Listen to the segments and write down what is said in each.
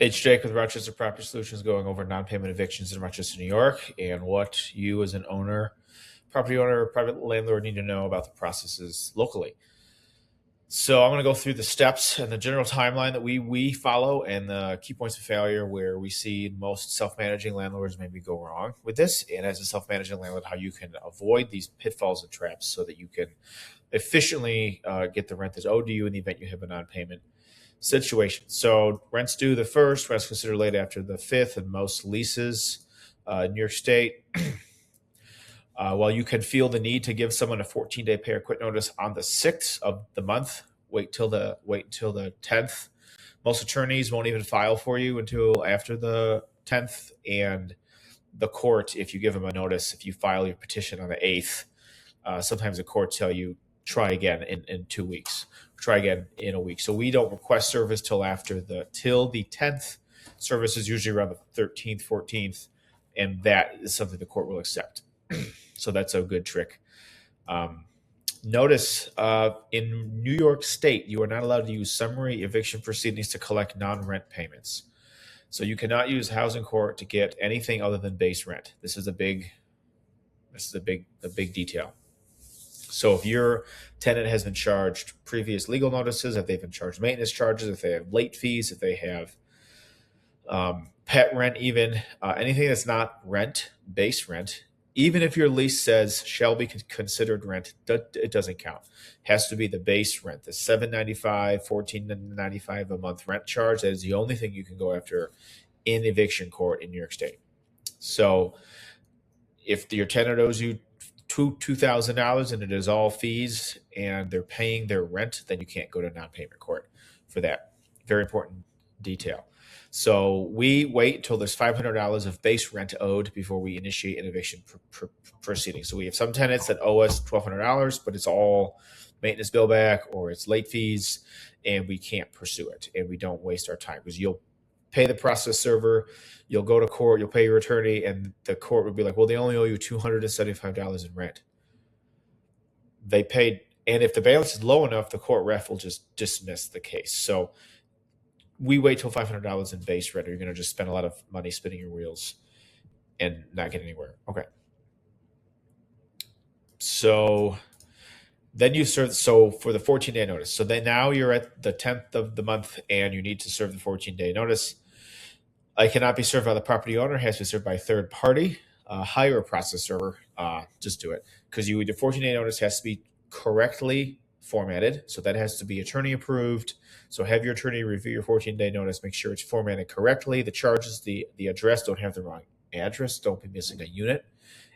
It's Jake with Rochester Property Solutions going over non-payment evictions in Rochester, New York, and what you as an owner, property owner, or private landlord need to know about the processes locally. So I'm going to go through the steps and the general timeline that we follow and the key points of failure where we see most self-managing landlords maybe go wrong with this. And as a self-managing landlord, how you can avoid these pitfalls and traps so that you can efficiently get the rent that's owed to you in the event you have a non-payment situation. So rent's due the first, rent's considered late after the fifth, and most leases in New York State. While you can feel the need to give someone a 14-day pay or quit notice on the 6th of the month, wait until the 10th. Most attorneys won't even file for you until after the 10th, and the court, if you give them a notice, if you file your petition on the 8th, sometimes the courts tell you try again in 2 weeks, try again in a week. So we don't request service till the 10th. Service is usually around the 13th, 14th, and that is something the court will accept. So that's a good trick. Notice in New York State, you are not allowed to use summary eviction proceedings to collect non-rent payments. So you cannot use housing court to get anything other than base rent. This is a big detail. So if your tenant has been charged previous legal notices, if they've been charged maintenance charges, if they have late fees, if they have pet rent, even anything that's not rent, base rent, even if your lease says shall be considered rent, it doesn't count. It has to be the base rent, the $7.95, $14.95 a month rent charge. That is the only thing you can go after in eviction court in New York State. So if your tenant owes you $2,000 and it is all fees and they're paying their rent, then you can't go to non-payment court for that. Very important detail. So we wait until there's $500 of base rent owed before we initiate an eviction proceeding. So we have some tenants that owe us $1,200, but it's all maintenance bill back or it's late fees, and we can't pursue it, and we don't waste our time because you'll pay the process server, you'll go to court, you'll pay your attorney, and the court would be like, well, they only owe you $275 in rent. They paid, and if the balance is low enough, the court ref will just dismiss the case. So we wait till $500 in base rent, or you're going to just spend a lot of money spinning your wheels and not get anywhere. Okay. So then you serve, so for the 14-day notice. So then now you're at the 10th of the month and you need to serve the 14-day notice. It cannot be served by the property owner. It has to be served by a third party. Hire a process server. Just do it, because the 14-day notice has to be correctly formatted. So that has to be attorney approved. So have your attorney review your 14-day notice. Make sure it's formatted correctly. The charges, the address, don't have the wrong address. Don't be missing a unit.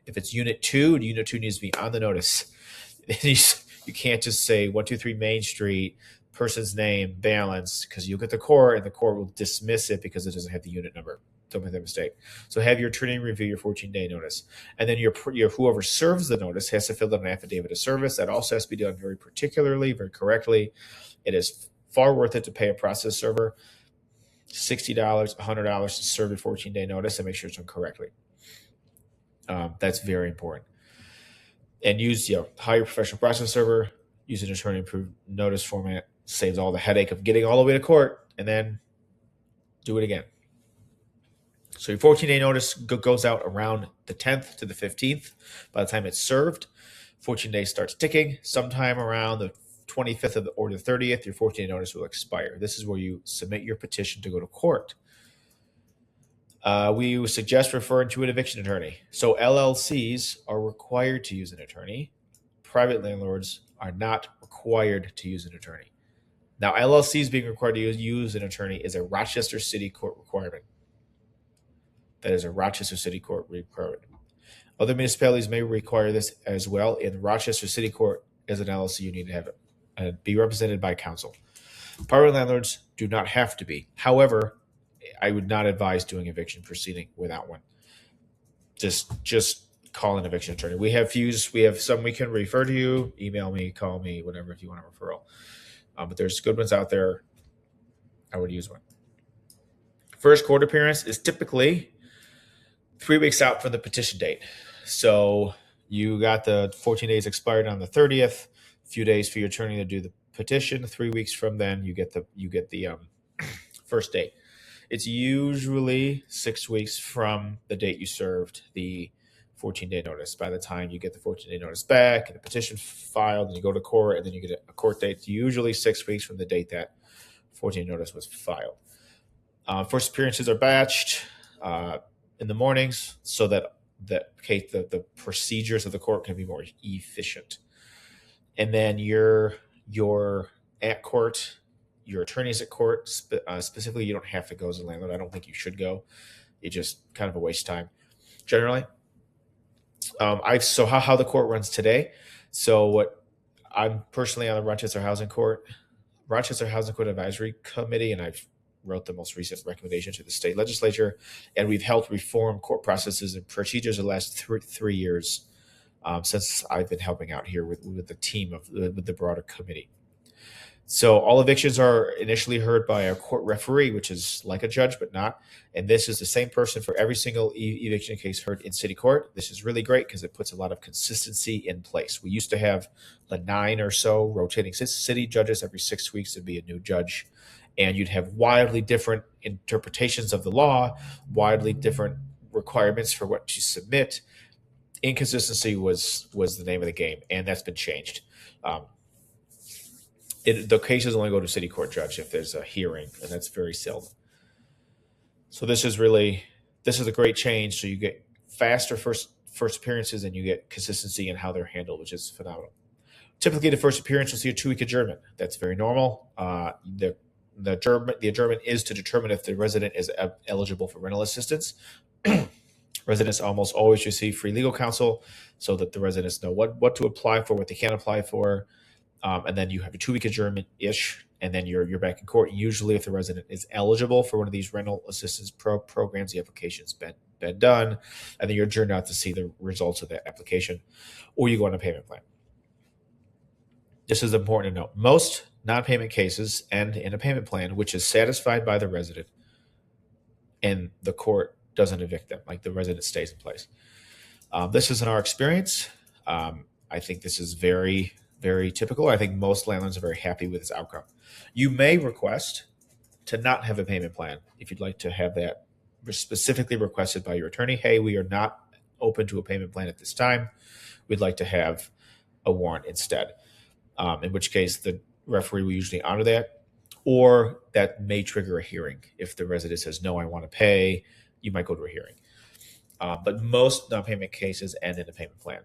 If it's unit 2, unit 2 needs to be on the notice. You can't just say 123 Main Street, person's name, balance, because you'll get the court and the court will dismiss it because it doesn't have the unit number. Don't make that mistake. So have your attorney review your 14-day notice. And then your whoever serves the notice has to fill out an affidavit of service. That also has to be done very particularly, very correctly. It is far worth it to pay a process server $60, $100 to serve your 14-day notice and make sure it's done correctly. That's very important. And hire a professional process server, use an attorney approved notice format, saves all the headache of getting all the way to court, and then do it again. So your 14-day notice goes out around the 10th to the 15th. By the time it's served, 14 days starts ticking. Sometime around the 25th or the 30th, your 14-day notice will expire. This is where you submit your petition to go to court. We suggest referring to an eviction attorney. So LLCs are required to use an attorney. Private landlords are not required to use an attorney. Now, LLCs being required to use an attorney is a Rochester City Court requirement. That is a Rochester City Court requirement. Other municipalities may require this as well. In Rochester City Court, as an LLC, you need to have it and be represented by counsel. Private landlords do not have to be. However, I would not advise doing eviction proceeding without one. Just call an eviction attorney. We have some we can refer to you. Email me, call me, whatever, if you want a referral. But there's good ones out there. I would use one. First court appearance is typically 3 weeks out from the petition date. So you got the 14 days expired on the 30th. A few days for your attorney to do the petition. 3 weeks from then, you get the first date. It's usually 6 weeks from the date you served the 14-day notice. By the time you get the 14-day notice back and the petition filed and you go to court and then you get a court date, it's usually 6 weeks from the date that 14 notice was filed. First appearances are batched in the mornings so that the procedures of the court can be more efficient. And then your at court, your attorneys at court, specifically, you don't have to go as a landlord. I don't think you should go. It's just kind of a waste of time generally. How the court runs today. So what I'm personally on the Rochester Housing Court Advisory Committee, and I've wrote the most recent recommendation to the state legislature, and we've helped reform court processes and procedures the last 3 years since I've been helping out here with the team with the broader committee. So all evictions are initially heard by a court referee, which is like a judge, but not. And this is the same person for every single eviction case heard in city court. This is really great because it puts a lot of consistency in place. We used to have the 9 or so rotating city judges every 6 weeks to be a new judge. And you'd have wildly different interpretations of the law, wildly different requirements for what to submit. Inconsistency was the name of the game, and that's been changed. The cases only go to city court judge if there's a hearing, and that's very seldom. So this is a great change. So you get faster first appearances, and you get consistency in how they're handled, which is phenomenal. Typically, the first appearance will see a 2-week adjournment. That's very normal. The adjournment is to determine if the resident is eligible for rental assistance. Residents almost always receive free legal counsel so that the residents know what to apply for, what they can apply for. And then you have a 2-week adjournment-ish, and then you're back in court. Usually, if the resident is eligible for one of these rental assistance programs, the application's been done, and then you're adjourned out to see the results of that application, or you go on a payment plan. This is important to note. Most non-payment cases end in a payment plan, which is satisfied by the resident, and the court doesn't evict them. Like, the resident stays in place. This is in our experience. I think this is very, very typical. I think most landlords are very happy with this outcome. You may request to not have a payment plan if you'd like to have that specifically requested by your attorney. Hey, we are not open to a payment plan at this time. We'd like to have a warrant instead. In which case, the referee will usually honor that, or that may trigger a hearing. If the resident says, no, I want to pay, you might go to a hearing. But most non-payment cases end in a payment plan.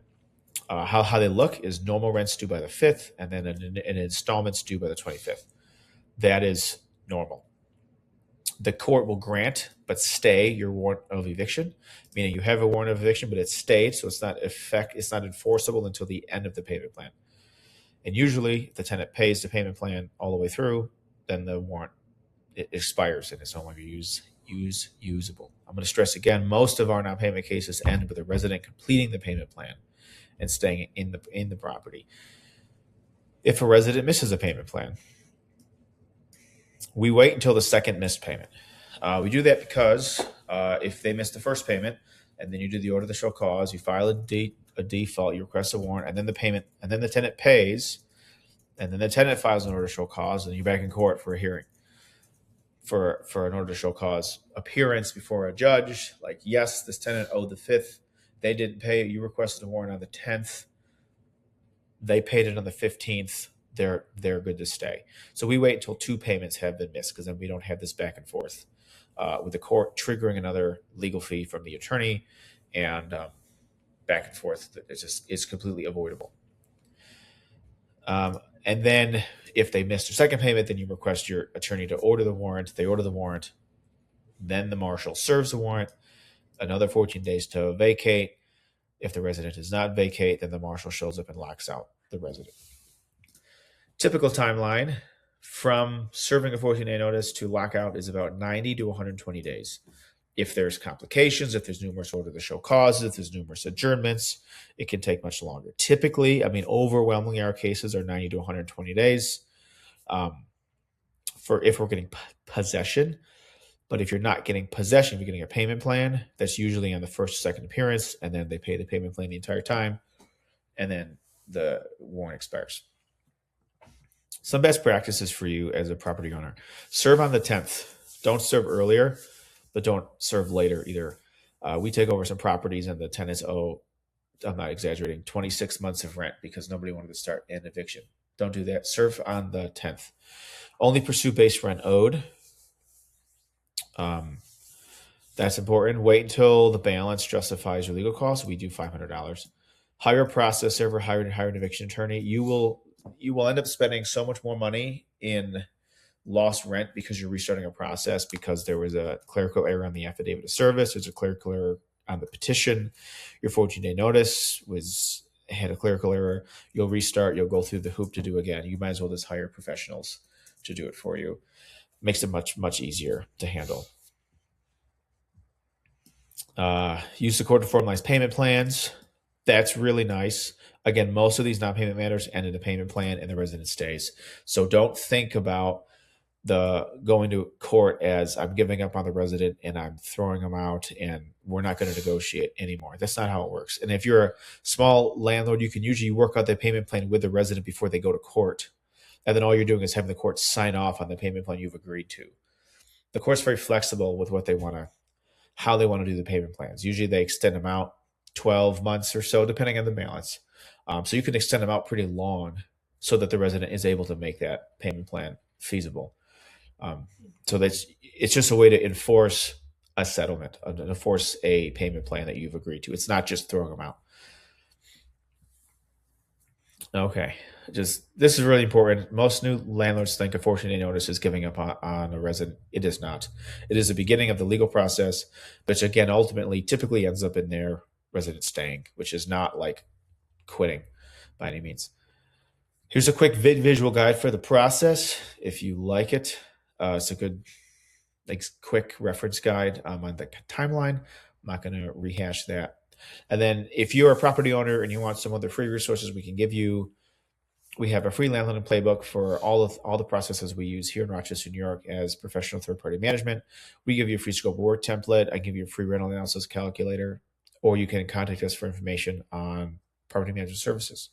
How they look is normal rents due by the 5th, and then an installments due by the 25th. That is normal. The court will grant but stay your warrant of eviction, meaning you have a warrant of eviction, but it's stayed, so it's not enforceable until the end of the payment plan. And usually, if the tenant pays the payment plan all the way through, then the warrant expires and it's no longer usable. I'm going to stress again, most of our non-payment cases end with a resident completing the payment plan and staying in the property. If a resident misses a payment plan, we wait until the second missed payment. We do that because if they miss the first payment, and then you do the order to show cause, you file a default, you request a warrant, and then the payment, and then the tenant pays, and then the tenant files an order to show cause, and you're back in court for a hearing for an order to show cause appearance before a judge. Like, yes, this tenant owed the 5th. They didn't pay it. You requested a warrant on the 10th. They paid it on the 15th. They're good to stay. So we wait until 2 payments have been missed, because then we don't have this back and forth with the court triggering another legal fee from the attorney, and back and forth. It's completely avoidable. And then if they missed their second payment, then you request your attorney to order the warrant. They order the warrant. Then the marshal serves the warrant. Another 14 days to vacate. If the resident does not vacate, then the marshal shows up and locks out the resident. Typical timeline from serving a 14-day notice to lockout is about 90 to 120 days. If there's complications, if there's numerous order to show causes, if there's numerous adjournments, it can take much longer. Typically, overwhelmingly, our cases are 90 to 120 days for if we're getting possession. But if you're not getting possession, you're getting a payment plan, that's usually on the first or second appearance, and then they pay the payment plan the entire time, and then the warrant expires. Some best practices for you as a property owner. Serve on the 10th. Don't serve earlier, but don't serve later either. We take over some properties and the tenants owe, I'm not exaggerating, 26 months of rent because nobody wanted to start an eviction. Don't do that. Serve on the 10th. Only pursue base rent owed. Um, that's important. Wait until the balance justifies your legal costs. We do $500. Hire a process server, hire an eviction attorney. You will end up spending so much more money in lost rent because you're restarting a process because there was a clerical error on the affidavit of service. There's a clerical error on the petition. Your 14-day notice had a clerical error. You'll restart. You'll go through the hoop to do again. You might as well just hire professionals to do it for you. Makes it much, much easier to handle. Use the court to formalize payment plans. That's really nice. Again, most of these non-payment matters end in a payment plan and the resident stays. So don't think about the going to court as I'm giving up on the resident and I'm throwing them out and we're not going to negotiate anymore. That's not how it works. And if you're a small landlord, you can usually work out the payment plan with the resident before they go to court. And then all you're doing is having the court sign off on the payment plan you've agreed to. The court's very flexible with how they want to do the payment plans. Usually they extend them out 12 months or so, depending on the balance. So you can extend them out pretty long so that the resident is able to make that payment plan feasible. So it's just a way to enforce a settlement, enforce a payment plan that you've agreed to. It's not just throwing them out. Okay, this is really important. Most new landlords think a 14-day notice is giving up on a resident. It is not. It is the beginning of the legal process, which again ultimately typically ends up in their resident staying, which is not like quitting by any means. Here's a quick visual guide for the process if you like it. It's a good, quick reference guide on the timeline. I'm not going to rehash that. And then if you're a property owner and you want some other free resources we can give you, we have a free landlord playbook for all the processes we use here in Rochester, New York as professional third-party management. We give you a free scope of work template. I give you a free rental analysis calculator, or you can contact us for information on property management services.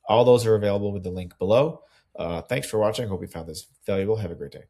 All those are available with the link below. Thanks for watching. I hope you found this valuable. Have a great day.